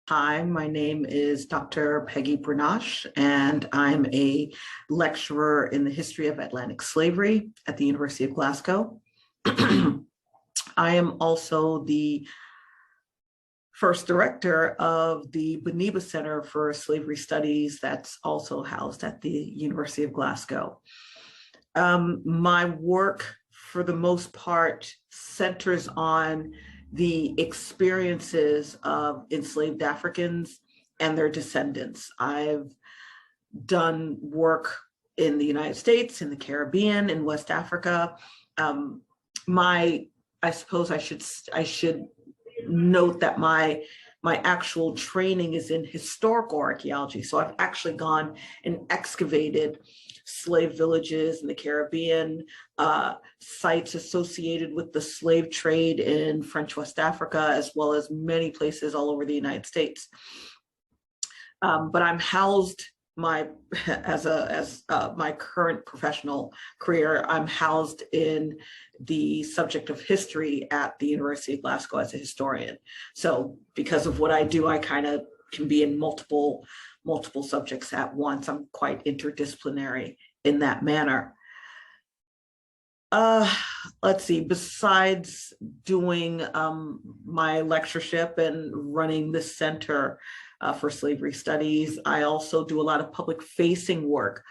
Hi, my name is Dr. Peggyy Brunache, and I'm a lecturer in the history of Atlantic slavery at the University of Glasgow. I am also the first director of the Beniba Centre for Slavery Studies that's also housed at the University of Glasgow. My work, for the most part, centers on the experiences of enslaved Africans and their descendants. I've done work in the United States, in the Caribbean, in West Africa. I suppose I should note that my actual training is in historical archaeology. So I've actually gone and excavated slave villages in the Caribbean, sites associated with the slave trade in French West Africa, as well as many places all over the United States. But I'm housed my current professional career, I'm housed in the subject of history at the University of Glasgow as a historian. So because of what I do, I kind of can be in multiple subjects at once. I'm quite interdisciplinary in that manner. Let's see, besides doing my lectureship and running the Center for Slavery Studies, I also do a lot of public facing work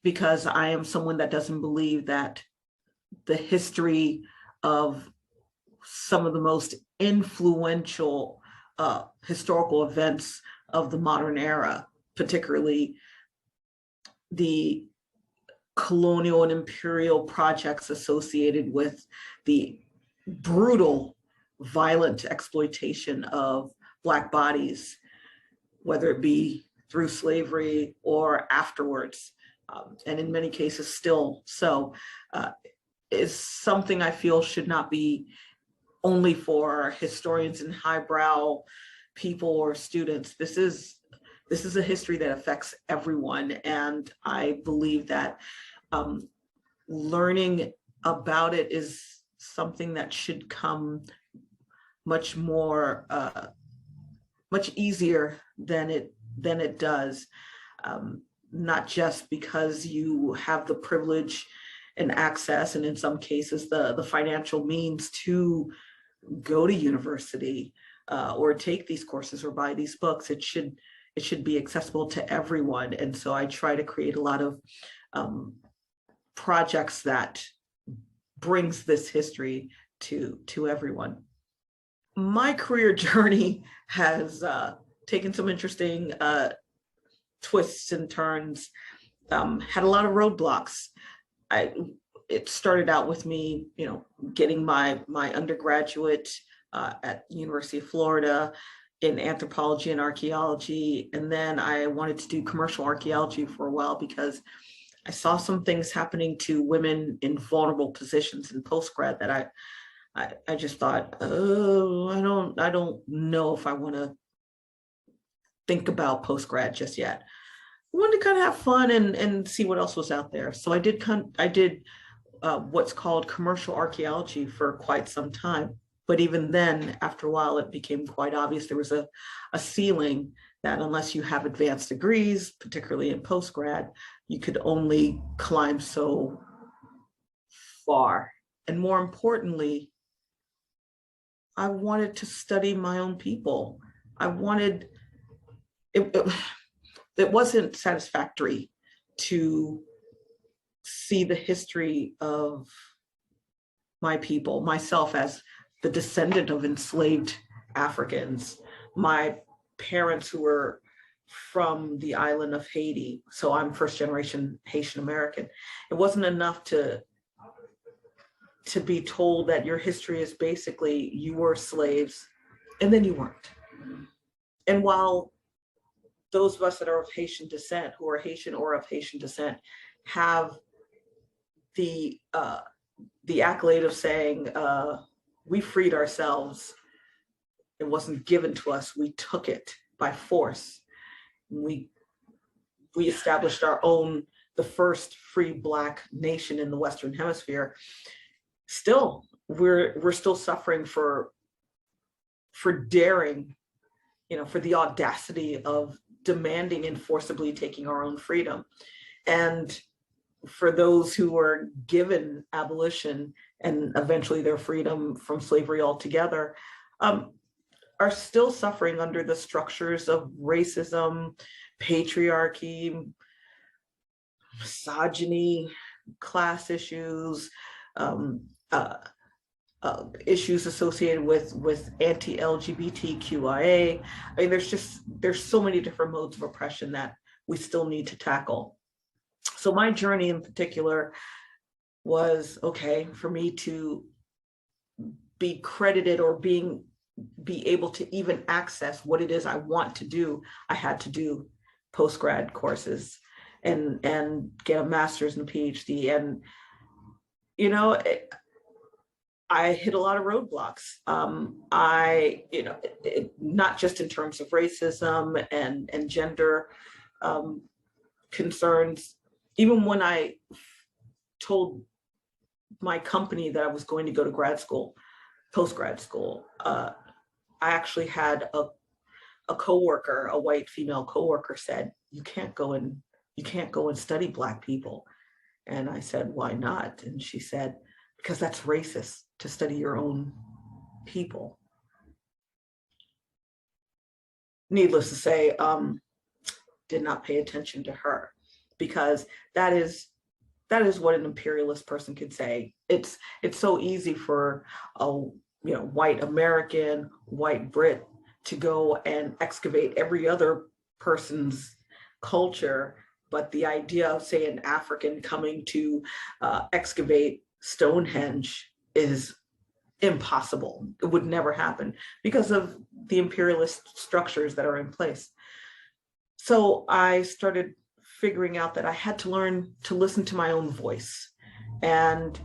because I am someone that doesn't believe that the history of some of the most influential historical events of the modern era, particularly the colonial and imperial projects associated with the brutal, violent exploitation of Black bodies, whether it be through slavery or afterwards, and in many cases still so, is something I feel should not be only for historians and highbrow people or students. This is a history that affects everyone, and I believe that learning about it is something that should come much more, much easier than it does. Not just because you have the privilege and access, and in some cases the financial means to go to university or take these courses or buy these books. It should be accessible to everyone. And so I try to create a lot of projects that brings this history to everyone. My career journey has taken some interesting twists and turns, had a lot of roadblocks. It started out with me, getting my undergraduate at University of Florida in anthropology and archaeology. And then I wanted to do commercial archaeology for a while because I saw some things happening to women in vulnerable positions in postgrad that I just thought, oh, I don't know if I want to think about postgrad just yet. I wanted to kind of have fun and see what else was out there. So I did what's called commercial archaeology for quite some time. But even then, after a while, it became quite obvious there was a ceiling that unless you have advanced degrees, particularly in postgrad, you could only climb so far. And more importantly, I wanted to study my own people. It wasn't satisfactory to see the history of my people, myself as the descendant of enslaved Africans, my parents who were from the island of Haiti. So I'm first generation Haitian American. It wasn't enough to be told that your history is basically you were slaves and then you weren't. And while those of us that are of Haitian descent, who are Haitian or of Haitian descent, have the accolade of saying, we freed ourselves. It wasn't given to us. We took it by force. We established the first free Black nation in the Western Hemisphere. Still, we're still suffering for daring for the audacity of demanding and forcibly taking our own freedom. And for those who were given abolition and eventually their freedom from slavery altogether, are still suffering under the structures of racism, patriarchy, misogyny, class issues, issues associated with anti-LGBTQIA. I mean, there's so many different modes of oppression that we still need to tackle. So my journey in particular was, okay, for me to be credited or be able to even access what it is I want to do, I had to do post-grad courses and get a master's and a PhD. And, I hit a lot of roadblocks. Not just in terms of racism and gender concerns. Even when I told my company that I was going to go to grad school, post-grad school, I actually had a coworker, a white female coworker, said, you can't go and study Black people. And I said, why not? And she said, because that's racist to study your own people. Needless to say, did not pay attention to her, because that is what an imperialist person could say. It's so easy for a white American, white Brit to go and excavate every other person's culture, but the idea of, say, an African coming to excavate Stonehenge is impossible. It would never happen because of the imperialist structures that are in place. So I started figuring out that I had to learn to listen to my own voice and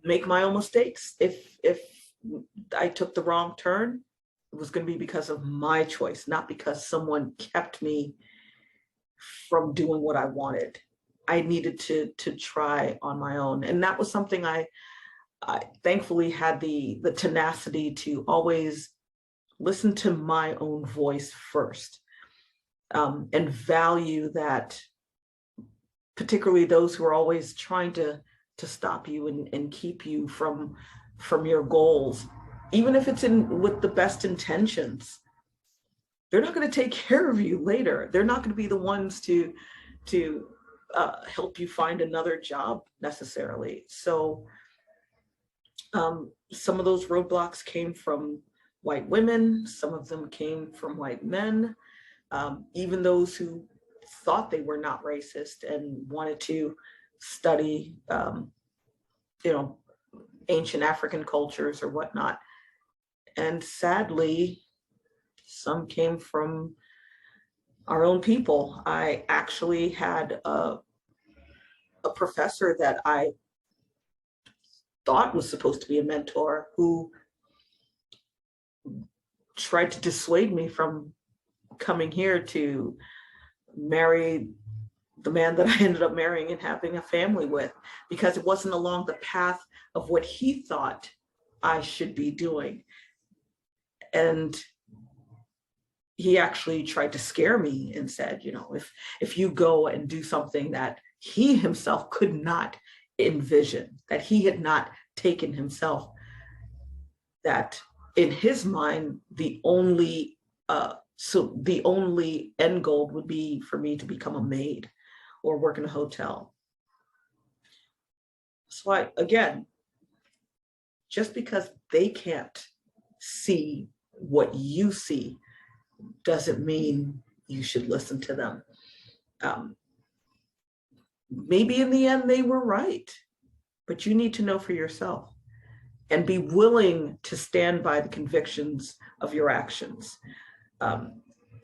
make my own mistakes. If I took the wrong turn, it was going to be because of my choice, not because someone kept me from doing what I wanted. I needed to try on my own. And that was something I thankfully had the tenacity to always listen to my own voice first, and value that, particularly those who are always trying to stop you and keep you from your goals, even if it's with the best intentions. They're not going to take care of you later. They're not going to be the ones to help you find another job necessarily. So some of those roadblocks came from white women. Some of them came from white men. Even those who thought they were not racist and wanted to study, ancient African cultures or whatnot. And sadly, some came from our own people. I actually had a professor that I thought was supposed to be a mentor who tried to dissuade me from coming here to marry the man that I ended up marrying and having a family with, because it wasn't along the path of what he thought I should be doing. And he actually tried to scare me and said, if you go and do something that he himself could not envision, that he had not taken himself, that in his mind, the only end goal would be for me to become a maid or work in a hotel. So again, just because they can't see what you see doesn't mean you should listen to them. Maybe in the end they were right, but you need to know for yourself and be willing to stand by the convictions of your actions.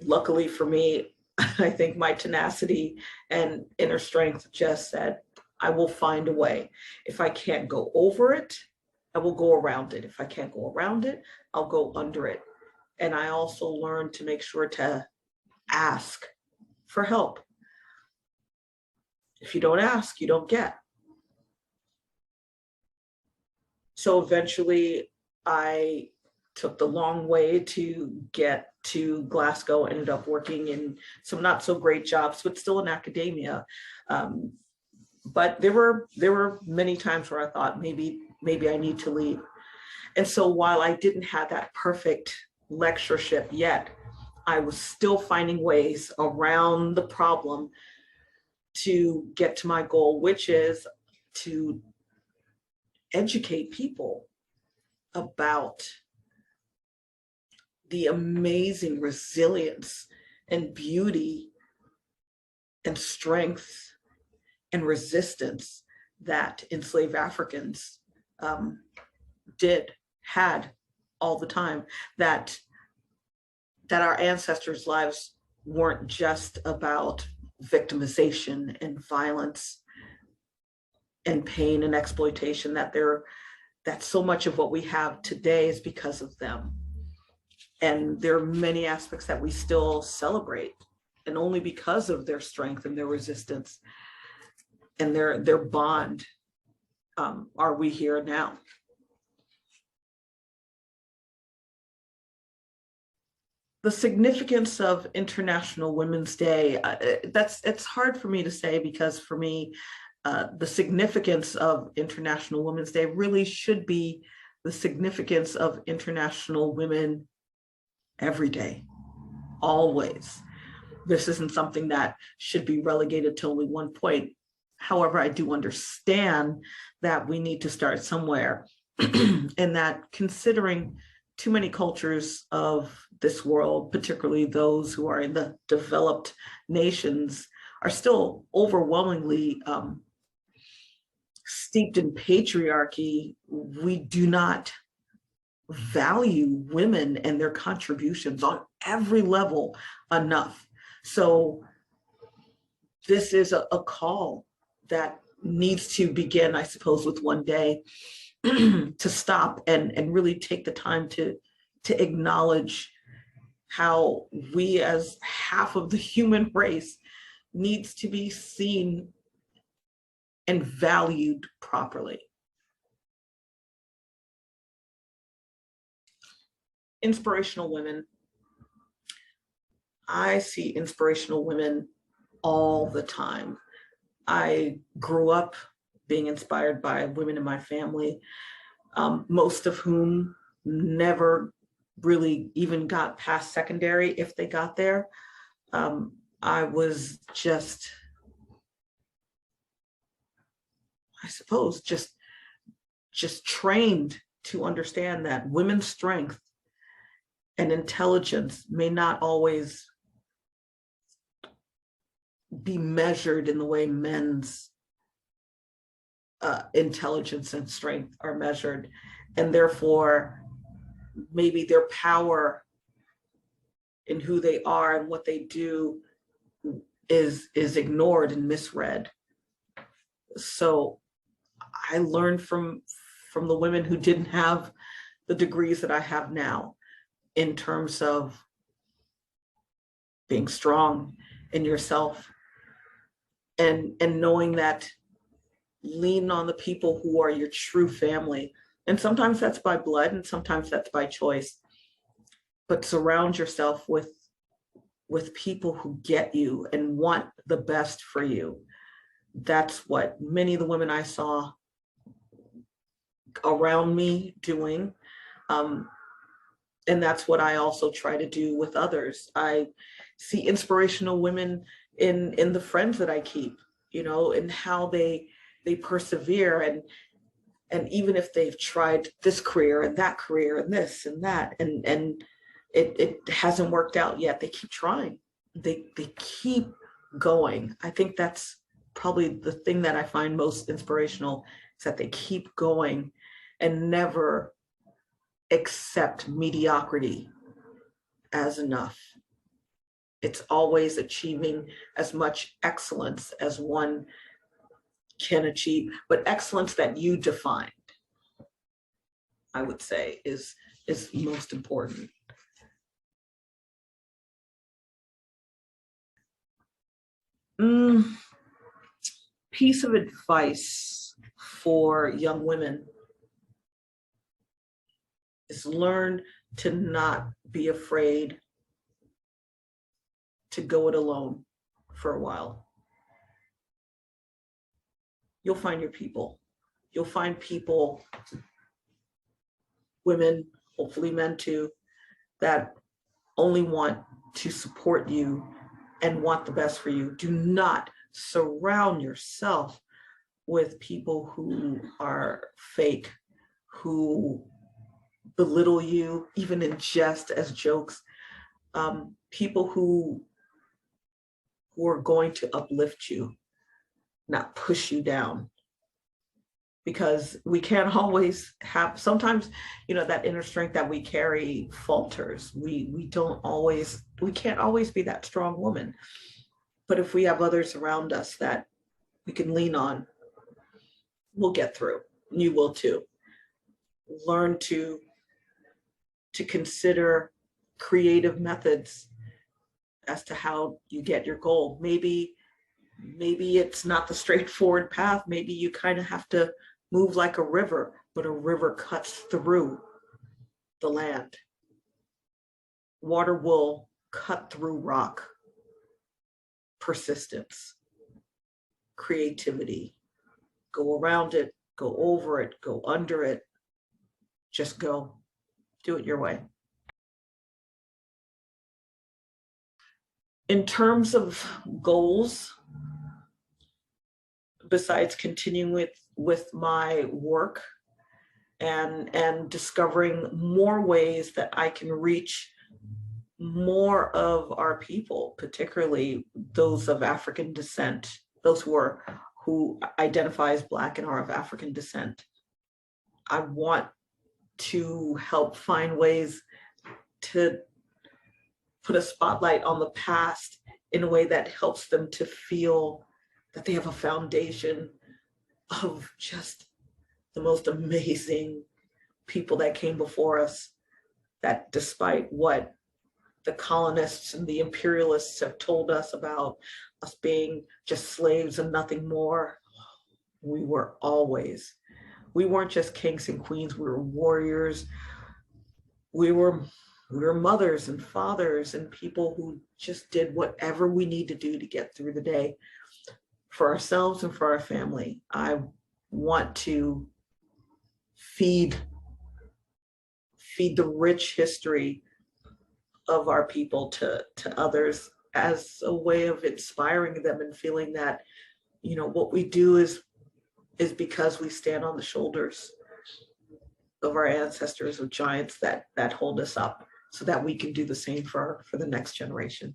Luckily for me, I think my tenacity and inner strength just said, I will find a way. If I can't go over it, I will go around it. If I can't go around it, I'll go under it. And I also learned to make sure to ask for help. If you don't ask, you don't get. So eventually I took the long way to get to Glasgow, ended up working in some not so great jobs, but still in academia. But there were many times where I thought maybe I need to leave. And so while I didn't have that perfect lectureship yet, I was still finding ways around the problem to get to my goal, which is to educate people about the amazing resilience and beauty and strength and resistance that enslaved Africans had all the time, that our ancestors' lives weren't just about victimization and violence and pain and exploitation, that so much of what we have today is because of them. And there are many aspects that we still celebrate, and only because of their strength and their resistance and their bond are we here now. The significance of International Women's Day, it's hard for me to say, because for me, the significance of International Women's Day really should be the significance of international women every day, always. This isn't something that should be relegated to only one point. However, I do understand that we need to start somewhere, and that considering too many cultures of this world, particularly those who are in the developed nations, are still overwhelmingly steeped in patriarchy, we do not value women and their contributions on every level enough. So this is a call that needs to begin, I suppose, with one day, to stop and really take the time to acknowledge how we, as half of the human race, needs to be seen and valued properly. Inspirational women. I see inspirational women all the time. I grew up being inspired by women in my family, most of whom never really even got past secondary, if they got there. I was just, I suppose, just trained to understand that women's strength and intelligence may not always be measured in the way men's intelligence and strength are measured, and therefore maybe their power in who they are and what they do is ignored and misread. So I learned from the women who didn't have the degrees that I have now, in terms of being strong in yourself and knowing that lean on the people who are your true family. And sometimes that's by blood and sometimes that's by choice. But surround yourself with people who get you and want the best for you. That's what many of the women I saw around me doing. And that's what I also try to do with others. I see inspirational women in the friends that I keep, and how they persevere, and even if they've tried this career and that career and this and that, and it hasn't worked out yet, they keep trying. They keep going. I think that's probably the thing that I find most inspirational, is that they keep going and never accept mediocrity as enough. It's always achieving as much excellence as one can achieve, but excellence that you defined, I would say, is most important. Piece of advice for young women is learn to not be afraid to go it alone for a while. You'll find your people. You'll find people, women, hopefully men too, that only want to support you and want the best for you. Do not surround yourself with people who are fake, who belittle you, even in jest, as jokes. People who are going to uplift you, not push you down. Because we can't always have, sometimes, that inner strength that we carry falters. We can't always be that strong woman. But if we have others around us that we can lean on, we'll get through. You will too. Learn to consider creative methods as to how you get your goal. Maybe it's not the straightforward path. Maybe you kind of have to move like a river, but a river cuts through the land. Water will cut through rock. Persistence, creativity, go around it, go over it, go under it, just go, do it your way. In terms of goals, besides continuing with my work and discovering more ways that I can reach more of our people, particularly those of African descent, those who identify as Black and are of African descent. I want to help find ways to put a spotlight on the past in a way that helps them to feel that they have a foundation of just the most amazing people that came before us, that despite what the colonists and the imperialists have told us about us being just slaves and nothing more, we weren't just kings and queens, we were warriors. We were mothers and fathers and people who just did whatever we need to do to get through the day for ourselves and for our family. I want to feed the rich history of our people to others as a way of inspiring them and feeling that, what we do is because we stand on the shoulders of our ancestors, of giants that hold us up, so that we can do the same for the next generation.